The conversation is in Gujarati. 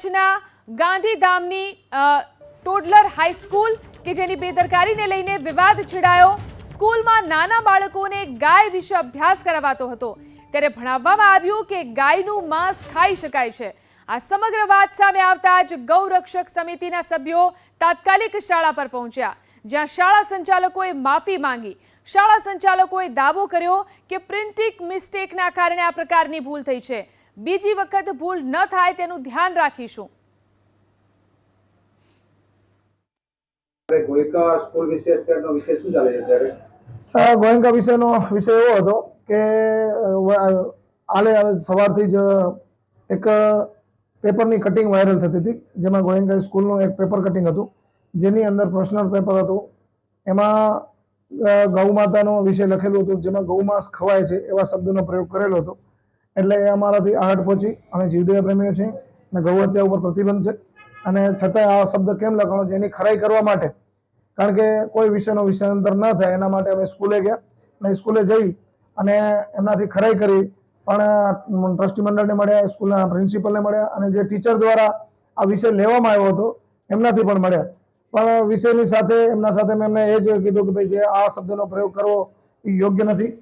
કચ્છના ગાંધીધામની ટોડલર હાઈસ્કૂલ કે જેની બેદરકારીને લઈને વિવાદ છેડાયો। સ્કૂલમાં નાના બાળકોને ગાય વિશે અભ્યાસ કરાવાતો હતો, ત્યારે ભણાવવામાં આવ્યું કે ગાયનું માંસ ખાઈ શકાય છે। આ સમગ્ર વાત સામે આવતા જ ગૌરક્ષક સમિતિના સભ્યો તાત્કાલિક શાળા પર પહોંચ્યા, જ્યાં શાળા સંચાલકોએ માફી માંગી। શાળા સંચાલકોએ દાવો કર્યો કે પ્રિન્ટિંગ મિસ્ટેકના કારણે આ પ્રકારની ભૂલ થઈ છે। બીજી વખત ભૂલ ન થાય તેનું ધ્યાન રાખીશું। ગોયકા સ્કૂલ વિશે અત્યારનો વિષય શું ચાલે છે અત્યારે? ગોયંકા વિષયનો વિષય એવો હતો કે હાલે સવારથી જ એક પેપરની કટિંગ વાયરલ થતી હતી, જેમાં ગોયંકા સ્કૂલનું એક પેપર કટિંગ હતું, જેની અંદર પર્સનલ પેપર હતું। એમાં ગૌ માતાનો વિષય લખેલું હતું, જેમાં ગૌમાંસ ખવાય છે એવા શબ્દનો પ્રયોગ કરેલો હતો। એટલે એ અમારાથી આહટ પહોંચી। અમે જીવદયા પ્રેમીઓ છીએ અને ગૌ હત્યા ઉપર પ્રતિબંધ છે, અને છતાંય આ શબ્દ કેમ લખાણો છે એની ખરાઈ કરવા માટે, કારણ કે કોઈ વિષયનો વિષયાંતર ન થાય એના માટે અમે સ્કૂલે ગયા અને સ્કૂલે જઈ અને એમનાથી ખરાઈ કરી। પણ ટ્રસ્ટી મંડળને મળ્યા, સ્કૂલના પ્રિન્સિપલને મળ્યા, અને જે ટીચર દ્વારા આ વિષય લેવામાં આવ્યો હતો એમનાથી પણ મળ્યા। પણ વિષયની સાથે એમના સાથે મેં એમને એ જ કીધું કે ભાઈ જે આ શબ્દનો પ્રયોગ કરવો એ યોગ્ય નથી।